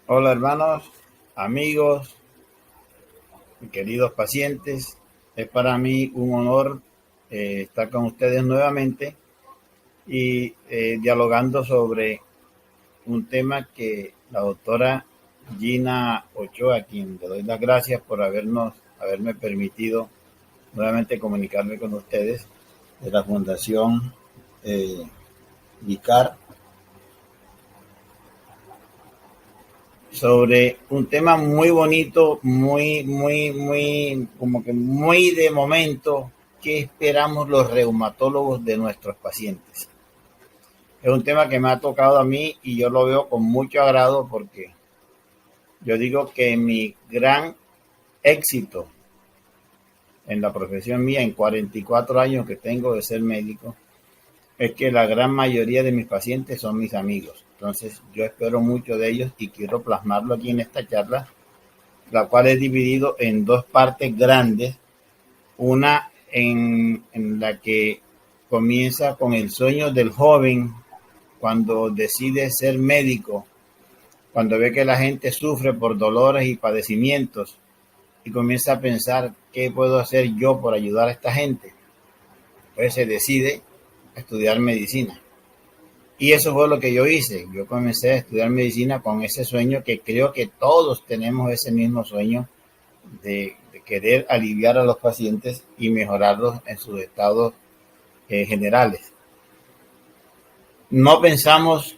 Hola hermanos, amigos, queridos pacientes. Es para mí un honor estar con ustedes nuevamente y dialogando sobre un tema que la doctora Gina Ochoa, a quien le doy las gracias por haberme permitido nuevamente comunicarme con ustedes, de la Fundación Vicar, sobre un tema muy bonito, como que muy de momento. ¿Qué esperamos los reumatólogos de nuestros pacientes? Es un tema que me ha tocado a mí y yo lo veo con mucho agrado porque yo digo que mi gran éxito en la profesión mía, en 44 años que tengo de ser médico, es que la gran mayoría de mis pacientes son mis amigos. Entonces yo espero mucho de ellos y quiero plasmarlo aquí en esta charla, la cual es dividido en dos partes grandes. Una en la que comienza con el sueño del joven cuando decide ser médico, cuando ve que la gente sufre por dolores y padecimientos y comienza a pensar qué puedo hacer yo por ayudar a esta gente. Pues se decide a estudiar medicina. Y eso fue lo que yo hice. Yo comencé a estudiar medicina con ese sueño, que creo que todos tenemos ese mismo sueño de querer aliviar a los pacientes y mejorarlos en sus estados generales. No pensamos,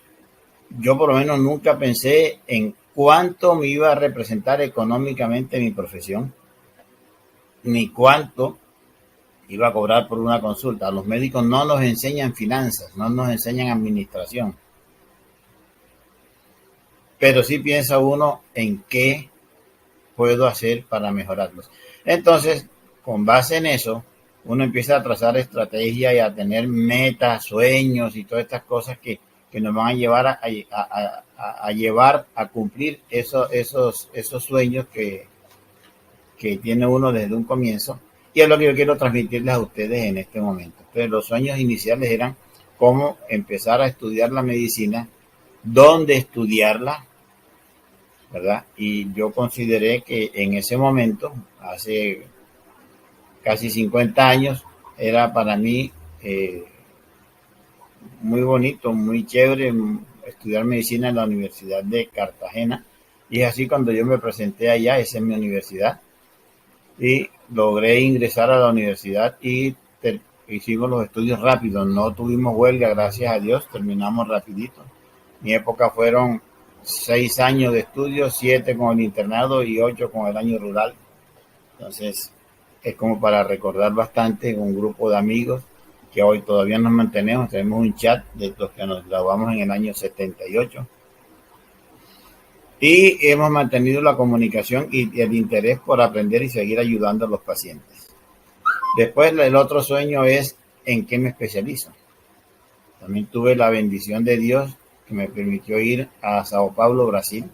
yo por lo menos nunca pensé en cuánto me iba a representar económicamente mi profesión, ni cuánto iba a cobrar por una consulta. Los médicos no nos enseñan finanzas, no nos enseñan administración, pero sí piensa uno en qué puedo hacer para mejorarlos. Entonces, con base en eso, uno empieza a trazar estrategias y a tener metas, sueños y todas estas cosas que nos van a llevar a llevar a cumplir esos sueños que tiene uno desde un comienzo. Y es lo que yo quiero transmitirles a ustedes en este momento. Entonces, los sueños iniciales eran cómo empezar a estudiar la medicina, dónde estudiarla, ¿verdad? Y yo consideré que en ese momento, hace casi 50 años, era para mí muy bonito, muy chévere estudiar medicina en la Universidad de Cartagena. Y es así cuando yo me presenté allá, esa es mi universidad, y logré ingresar a la universidad y hicimos los estudios rápidos, no tuvimos huelga, gracias a Dios, terminamos rapidito. Mi época fueron 6 años de estudio, 7 con el internado y 8 con el año rural. Entonces, es como para recordar bastante un grupo de amigos que hoy todavía nos mantenemos. Tenemos un chat de los que nos graduamos en el año 78 y hemos mantenido la comunicación y el interés por aprender y seguir ayudando a los pacientes. Después, el otro sueño es en qué me especializo. También tuve la bendición de Dios que me permitió ir a Sao Paulo, Brasil,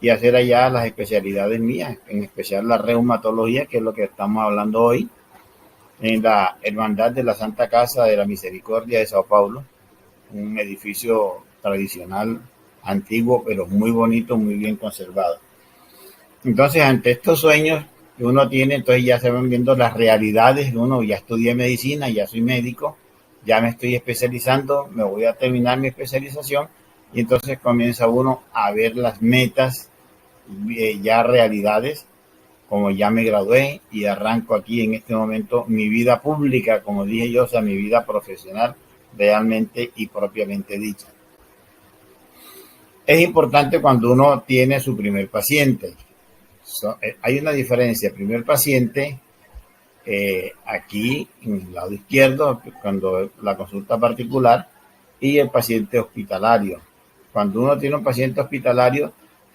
y hacer allá las especialidades mías, en especial la reumatología, que es lo que estamos hablando hoy, en la Hermandad de la Santa Casa de la Misericordia de Sao Paulo, un edificio tradicional, antiguo, pero muy bonito, muy bien conservado. Entonces, ante estos sueños que uno tiene, entonces ya se van viendo las realidades. Uno ya estudié medicina, ya soy médico, ya me estoy especializando, me voy a terminar mi especialización y entonces comienza uno a ver las metas, ya realidades, como ya me gradué y arranco aquí en este momento mi vida pública, como dije yo, o sea, mi vida profesional realmente y propiamente dicha. Es importante cuando uno tiene su primer paciente. Hay una diferencia. El primer paciente, aquí en el lado izquierdo, cuando la consulta particular, y el paciente hospitalario. Cuando uno tiene un paciente hospitalario,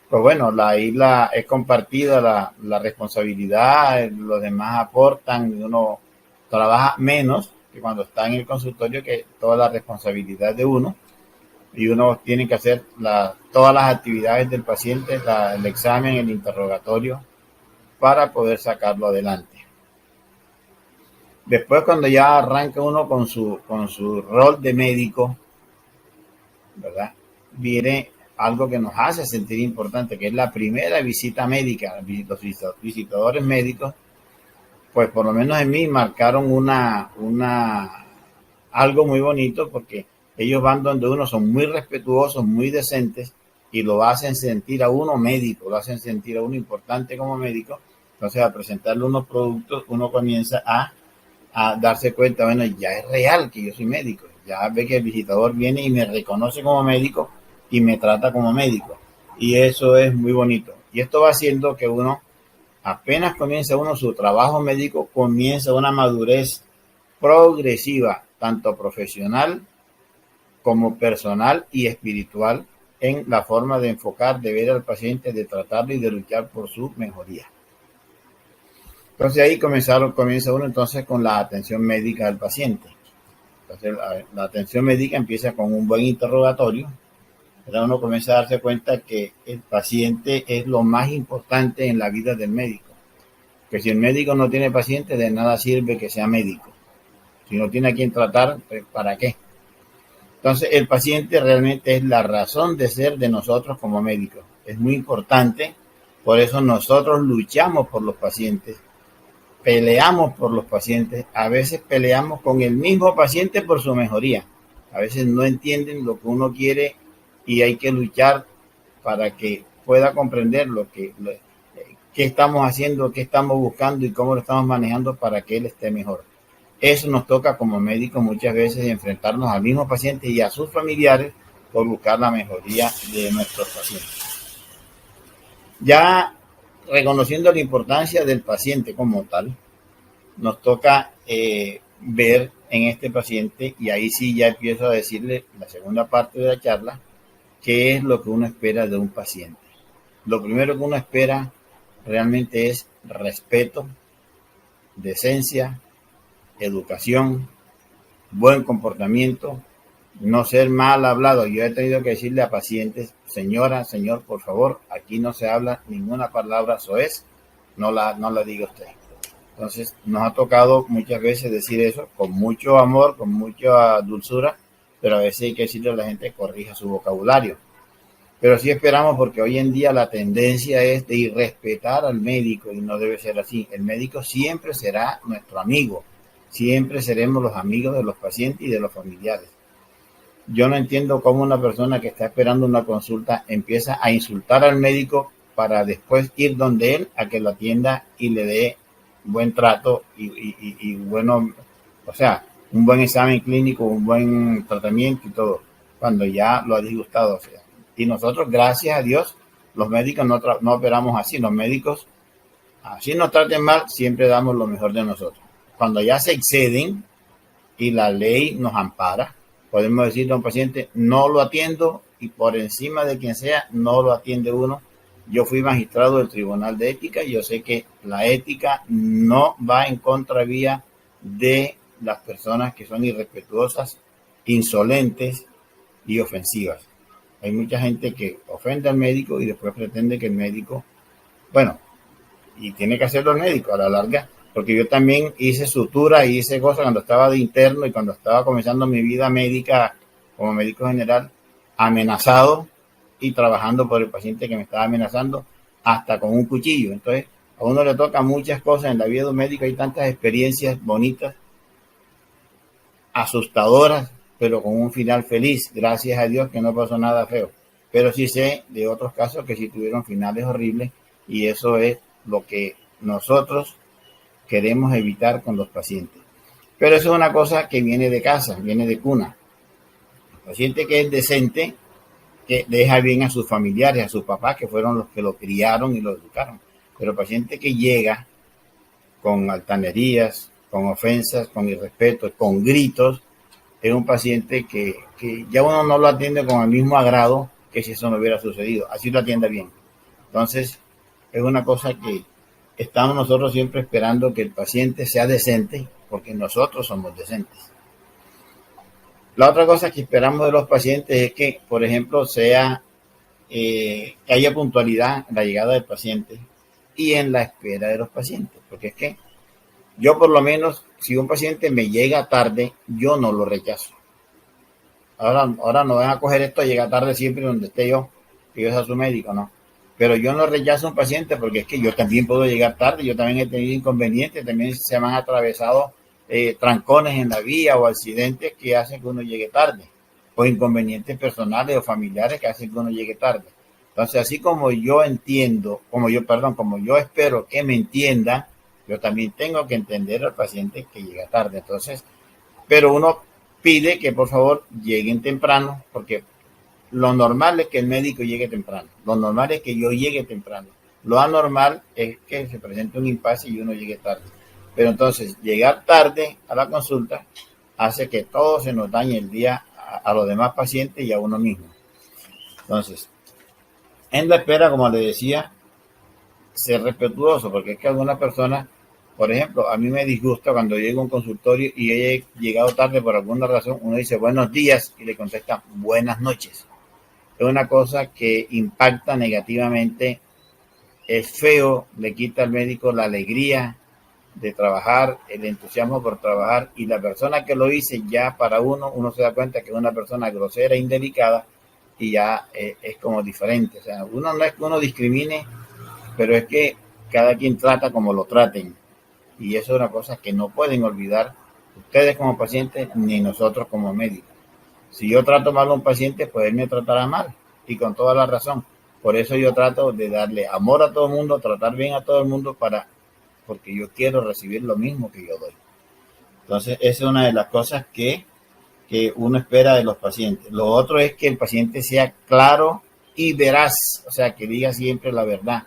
pues bueno, la isla es compartida, la responsabilidad, los demás aportan, uno trabaja menos que cuando está en el consultorio, que toda la responsabilidad de uno, y uno tiene que hacer todas las actividades del paciente, el examen, el interrogatorio, para poder sacarlo adelante. Después, cuando ya arranca uno con su rol de médico, ¿verdad? Viene algo que nos hace sentir importante, que es la primera visita médica. Los visitadores médicos, pues por lo menos en mí marcaron algo muy bonito, porque ellos van donde uno, son muy respetuosos, muy decentes, y lo hacen sentir a uno médico, lo hacen sentir a uno importante como médico. Entonces, al presentarle unos productos, uno comienza a darse cuenta, bueno, ya es real que yo soy médico, ya ve que el visitador viene y me reconoce como médico y me trata como médico, y eso es muy bonito. Y esto va haciendo que uno, apenas comienza uno su trabajo médico, comienza una madurez progresiva, tanto profesional como personal y espiritual, en la forma de enfocar, de ver al paciente, de tratarlo y de luchar por su mejoría. Entonces ahí comienza uno entonces con la atención médica del paciente. Entonces la atención médica empieza con un buen interrogatorio. Pero uno comienza a darse cuenta que el paciente es lo más importante en la vida del médico. Que si el médico no tiene paciente, de nada sirve que sea médico. Si no tiene a quien tratar, pues ¿para qué? Entonces el paciente realmente es la razón de ser de nosotros como médicos. Es muy importante, por eso nosotros luchamos por los pacientes, peleamos por los pacientes, a veces peleamos con el mismo paciente por su mejoría. A veces no entienden lo que uno quiere y hay que luchar para que pueda comprender qué estamos haciendo, qué estamos buscando y cómo lo estamos manejando para que él esté mejor. Eso nos toca como médicos muchas veces, enfrentarnos al mismo paciente y a sus familiares por buscar la mejoría de nuestros pacientes. Ya reconociendo la importancia del paciente como tal, nos toca ver en este paciente, y ahí sí ya empiezo a decirle la segunda parte de la charla, qué es lo que uno espera de un paciente. Lo primero que uno espera realmente es respeto, decencia, educación, buen comportamiento, no ser mal hablado. Yo he tenido que decirle a pacientes, señora, señor, por favor, aquí no se habla ninguna palabra soez, no la diga usted. Entonces nos ha tocado muchas veces decir eso con mucho amor, con mucha dulzura, pero a veces hay que decirle a la gente, corrija su vocabulario. Pero sí esperamos, porque hoy en día la tendencia es de irrespetar al médico, y no debe ser así. El médico siempre será nuestro amigo, siempre seremos los amigos de los pacientes y de los familiares. Yo no entiendo cómo una persona que está esperando una consulta empieza a insultar al médico para después ir donde él a que lo atienda y le dé buen trato y bueno, o sea, un buen examen clínico, un buen tratamiento y todo, cuando ya lo ha disgustado. O sea, y nosotros, gracias a Dios, los médicos no operamos así. Los médicos, así nos traten mal, siempre damos lo mejor de nosotros. Cuando ya se exceden y la ley nos ampara, podemos decirle a un paciente, no lo atiendo, y por encima de quien sea, no lo atiende uno. Yo fui magistrado del Tribunal de Ética y yo sé que la ética no va en contravía de las personas que son irrespetuosas, insolentes y ofensivas. Hay mucha gente que ofende al médico y después pretende que el médico, bueno, y tiene que hacerlo el médico a la larga, porque yo también hice sutura y hice cosas cuando estaba de interno y cuando estaba comenzando mi vida médica como médico general, amenazado y trabajando por el paciente que me estaba amenazando, hasta con un cuchillo. Entonces, a uno le toca muchas cosas en la vida de un médico. Hay tantas experiencias bonitas, asustadoras, pero con un final feliz. Gracias a Dios que no pasó nada feo. Pero sí sé de otros casos que sí tuvieron finales horribles, y eso es lo que nosotros queremos evitar con los pacientes. Pero eso es una cosa que viene de casa, viene de cuna. El paciente que es decente, que deja bien a sus familiares, a sus papás, que fueron los que lo criaron y lo educaron. Pero el paciente que llega con altanerías, con ofensas, con irrespeto, con gritos, es un paciente que ya uno no lo atiende con el mismo agrado que si eso no hubiera sucedido. Así lo atiende bien. Entonces, es una cosa que estamos nosotros siempre esperando, que el paciente sea decente, porque nosotros somos decentes. La otra cosa que esperamos de los pacientes es que, por ejemplo, que haya puntualidad en la llegada del paciente y en la espera de los pacientes. Porque es que yo, por lo menos, si un paciente me llega tarde, yo no lo rechazo. Ahora no van a coger esto, llega tarde siempre donde esté yo. que yo sea su médico, no. Pero yo no rechazo a un paciente porque es que yo también puedo llegar tarde, yo también he tenido inconvenientes, también se me han atravesado trancones en la vía o accidentes que hacen que uno llegue tarde, o inconvenientes personales o familiares que hacen que uno llegue tarde. Entonces, así como yo entiendo, como yo espero que me entiendan, yo también tengo que entender al paciente que llega tarde. Entonces, pero uno pide que por favor lleguen temprano, porque lo normal es que el médico llegue temprano, lo normal es que yo llegue temprano, lo anormal es que se presente un impasse y uno llegue tarde. Pero entonces, llegar tarde a la consulta hace que todo se nos dañe el día a los demás pacientes y a uno mismo. Entonces, en la espera, como le decía, ser respetuoso, porque es que algunas personas, por ejemplo, a mí me disgusta cuando llego a un consultorio y he llegado tarde por alguna razón, uno dice buenos días y le contesta buenas noches. Es una cosa que impacta negativamente, es feo, le quita al médico la alegría de trabajar, el entusiasmo por trabajar, y la persona que lo dice ya para uno se da cuenta que es una persona grosera, indelicada, y ya es como diferente. O sea, uno no es que uno discrimine, pero es que cada quien trata como lo traten, y eso es una cosa que no pueden olvidar ustedes como pacientes ni nosotros como médicos. Si yo trato mal a un paciente, pues él me tratará mal, y con toda la razón. Por eso yo trato de darle amor a todo el mundo, tratar bien a todo el mundo, porque yo quiero recibir lo mismo que yo doy. Entonces, esa es una de las cosas que uno espera de los pacientes. Lo otro es que el paciente sea claro y veraz, o sea, que diga siempre la verdad.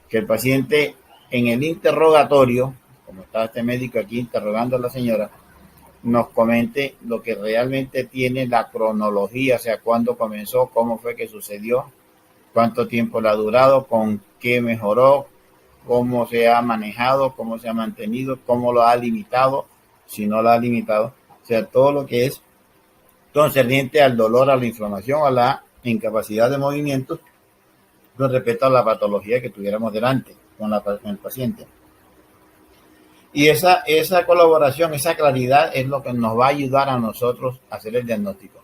Que el paciente en el interrogatorio, como está este médico aquí interrogando a la señora, nos comente lo que realmente tiene la cronología, o sea, cuándo comenzó, cómo fue que sucedió, cuánto tiempo le ha durado, con qué mejoró, cómo se ha manejado, cómo se ha mantenido, cómo lo ha limitado, si no lo ha limitado. O sea, todo lo que es concerniente al dolor, a la inflamación, a la incapacidad de movimiento, con respecto a la patología que tuviéramos delante con el paciente. Y esa colaboración, esa claridad es lo que nos va a ayudar a nosotros a hacer el diagnóstico.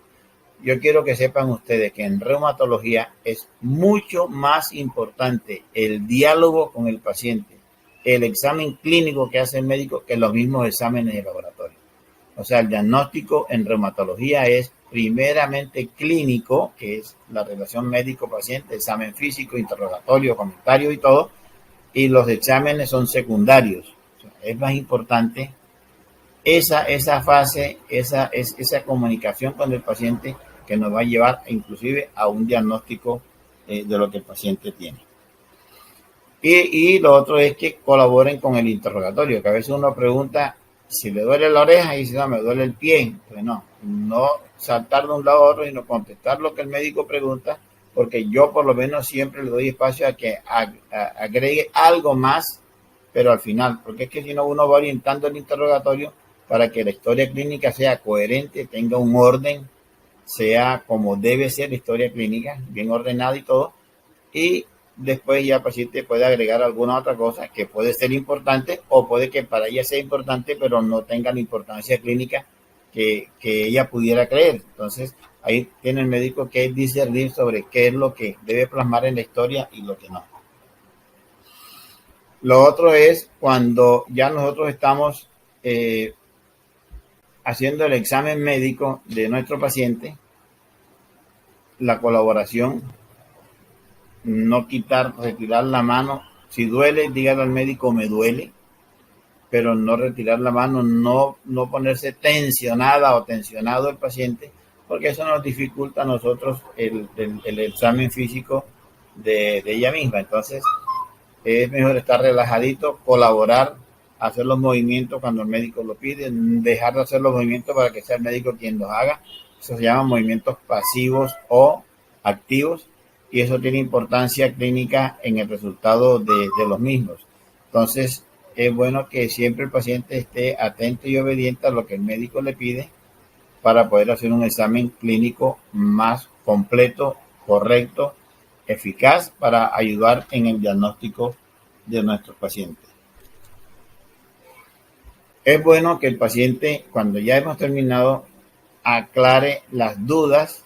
Yo quiero que sepan ustedes que en reumatología es mucho más importante el diálogo con el paciente, el examen clínico que hace el médico, que los mismos exámenes de laboratorio. O sea, el diagnóstico en reumatología es primeramente clínico, que es la relación médico-paciente, examen físico, interrogatorio, comentario y todo, y los exámenes son secundarios. O sea, es más importante esa fase, esa comunicación con el paciente, que nos va a llevar inclusive a un diagnóstico de lo que el paciente tiene. Y lo otro es que colaboren con el interrogatorio, que a veces uno pregunta si le duele la oreja y dice, no, me duele el pie. Pues no saltar de un lado a otro, sino contestar lo que el médico pregunta, porque yo por lo menos siempre le doy espacio a que agregue algo más, pero al final, porque es que si no uno va orientando el interrogatorio para que la historia clínica sea coherente, tenga un orden, sea como debe ser la historia clínica, bien ordenada y todo, y después ya el paciente puede agregar alguna otra cosa que puede ser importante, o puede que para ella sea importante, pero no tenga la importancia clínica que ella pudiera creer. Entonces, ahí tiene el médico que discernir sobre qué es lo que debe plasmar en la historia y lo que no. Lo otro es cuando ya nosotros estamos haciendo el examen médico de nuestro paciente, la colaboración, no retirar la mano. Si duele, dígale al médico me duele, pero no retirar la mano, no ponerse tensionada o tensionado el paciente, porque eso nos dificulta a nosotros el examen físico de ella misma. Entonces, es mejor estar relajadito, colaborar, hacer los movimientos cuando el médico lo pide, dejar de hacer los movimientos para que sea el médico quien los haga. Eso se llaman movimientos pasivos o activos, y eso tiene importancia clínica en el resultado de los mismos. Entonces, es bueno que siempre el paciente esté atento y obediente a lo que el médico le pide para poder hacer un examen clínico más completo, correcto, eficaz, para ayudar en el diagnóstico de nuestros pacientes. Es bueno que el paciente, cuando ya hemos terminado, aclare las dudas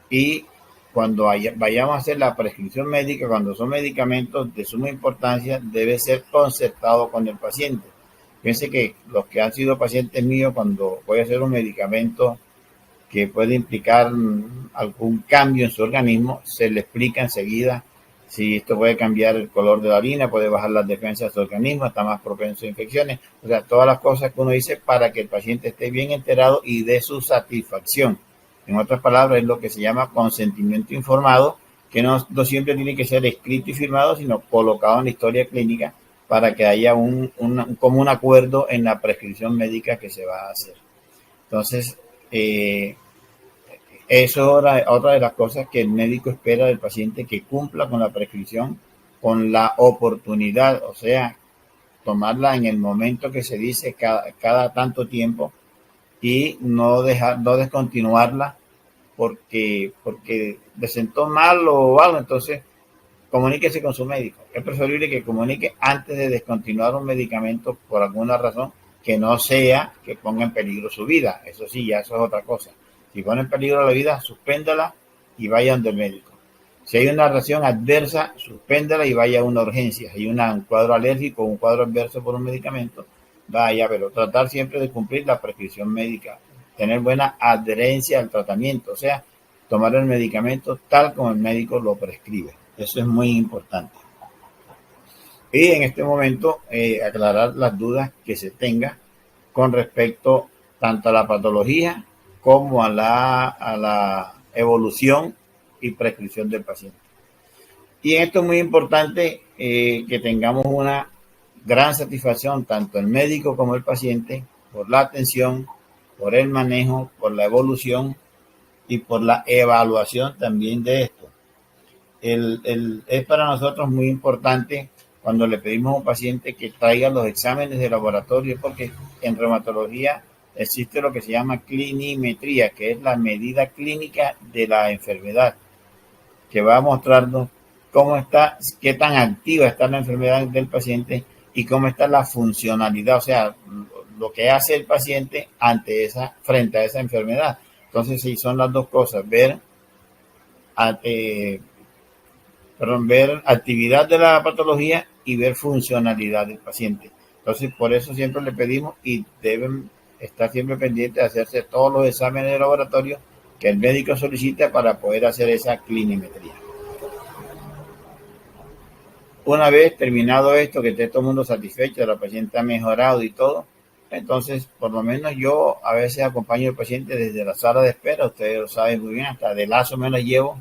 y cuando vayamos a hacer la prescripción médica, cuando son medicamentos de suma importancia, debe ser concertado con el paciente. Fíjense que los que han sido pacientes míos, cuando voy a hacer un medicamento que puede implicar algún cambio en su organismo, se le explica enseguida si esto puede cambiar el color de la orina, puede bajar las defensas de su organismo, está más propenso a infecciones, o sea, todas las cosas que uno dice para que el paciente esté bien enterado y dé su satisfacción. En otras palabras, es lo que se llama consentimiento informado, que no siempre tiene que ser escrito y firmado, sino colocado en la historia clínica para que haya un común acuerdo en la prescripción médica que se va a hacer. Entonces, eso es otra de las cosas que el médico espera del paciente, que cumpla con la prescripción, con la oportunidad, o sea, tomarla en el momento que se dice cada tanto tiempo y no descontinuarla porque le sentó mal o algo. Entonces comuníquese con su médico. Es preferible que comunique antes de descontinuar un medicamento por alguna razón que no sea que ponga en peligro su vida. Eso sí, ya eso es otra cosa. Si pone en peligro la vida, suspéndala y vaya donde el médico. Si hay una reacción adversa, suspéndala y vaya a una urgencia. Si hay un cuadro alérgico o un cuadro adverso por un medicamento, vaya, pero tratar siempre de cumplir la prescripción médica, tener buena adherencia al tratamiento, o sea, tomar el medicamento tal como el médico lo prescribe. Eso es muy importante. Y en este momento, aclarar las dudas que se tenga con respecto tanto a la patología como a la evolución y prescripción del paciente. Y esto es muy importante, que tengamos una gran satisfacción, tanto el médico como el paciente, por la atención, por el manejo, por la evolución y por la evaluación también de esto. Es para nosotros muy importante cuando le pedimos a un paciente que traiga los exámenes de laboratorio, porque en reumatología existe lo que se llama clinimetría, que es la medida clínica de la enfermedad, que va a mostrarnos cómo está, qué tan activa está la enfermedad del paciente y cómo está la funcionalidad, o sea, lo que hace el paciente frente a esa enfermedad. Entonces, sí, son las dos cosas, ver actividad de la patología y ver funcionalidad del paciente. Entonces, por eso siempre le pedimos y deben estar siempre pendientes de hacerse todos los exámenes de laboratorio que el médico solicita para poder hacer esa clinimetría. Una vez terminado esto, que esté todo el mundo satisfecho, la paciente ha mejorado y todo, entonces por lo menos yo a veces acompaño al paciente desde la sala de espera, ustedes lo saben muy bien, hasta de lazo me lo llevo,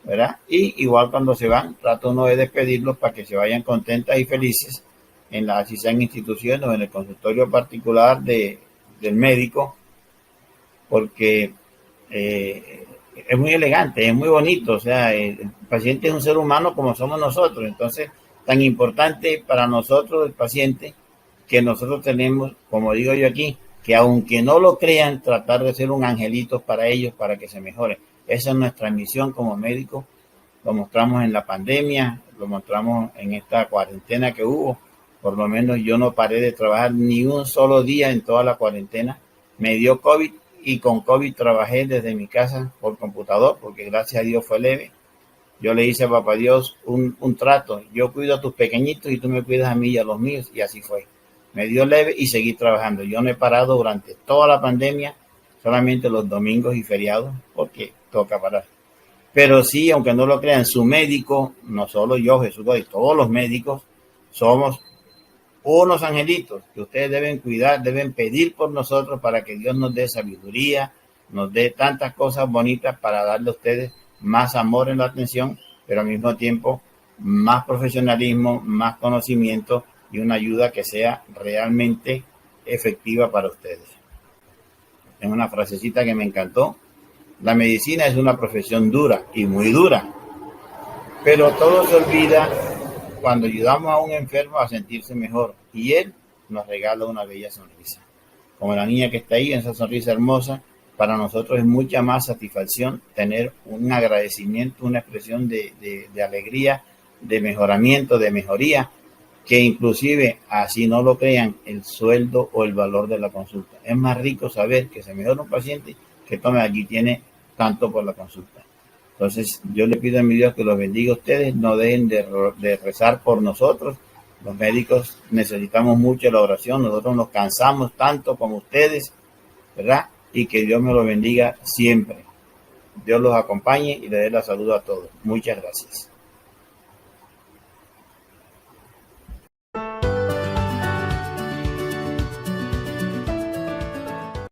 ¿verdad? Y igual cuando se van, trato uno de despedirlos para que se vayan contentas y felices si sea en instituciones o en el consultorio particular del médico, porque es muy elegante, es muy bonito, o sea, el paciente es un ser humano como somos nosotros, entonces tan importante para nosotros el paciente, que nosotros tenemos, como digo yo aquí, que aunque no lo crean, tratar de ser un angelito para ellos, para que se mejoren. Esa es nuestra misión como médicos. Lo mostramos en la pandemia, lo mostramos en esta cuarentena que hubo. Por lo menos yo no paré de trabajar ni un solo día en toda la cuarentena. Me dio COVID y con COVID trabajé desde mi casa por computador, porque gracias a Dios fue leve. Yo le hice a papá Dios un trato. Yo cuido a tus pequeñitos y tú me cuidas a mí y a los míos, y así fue. Me dio leve y seguí trabajando. Yo no he parado durante toda la pandemia, solamente los domingos y feriados, porque toca parar. Pero sí, aunque no lo crean, su médico, no solo yo, Jesús, y todos los médicos, somos unos angelitos que ustedes deben cuidar, deben pedir por nosotros para que Dios nos dé sabiduría, nos dé tantas cosas bonitas para darle a ustedes más amor en la atención, pero al mismo tiempo más profesionalismo, más conocimiento y una ayuda que sea realmente efectiva para ustedes. Es una frasecita que me encantó. La medicina es una profesión dura y muy dura, pero todo se olvida cuando ayudamos a un enfermo a sentirse mejor y él nos regala una bella sonrisa. Como la niña que está ahí, esa sonrisa hermosa, para nosotros es mucha más satisfacción tener un agradecimiento, una expresión de alegría, de mejoramiento, de mejoría, que inclusive, así no lo crean, el sueldo o el valor de la consulta. Es más rico saber que se mejora un paciente que tome, aquí tiene tanto por la consulta. Entonces yo le pido a mi Dios que los bendiga a ustedes, no dejen de rezar por nosotros. Los médicos necesitamos mucho la oración, nosotros nos cansamos tanto como ustedes, ¿verdad? Y que Dios me los bendiga siempre. Dios los acompañe y le dé la salud a todos. Muchas gracias.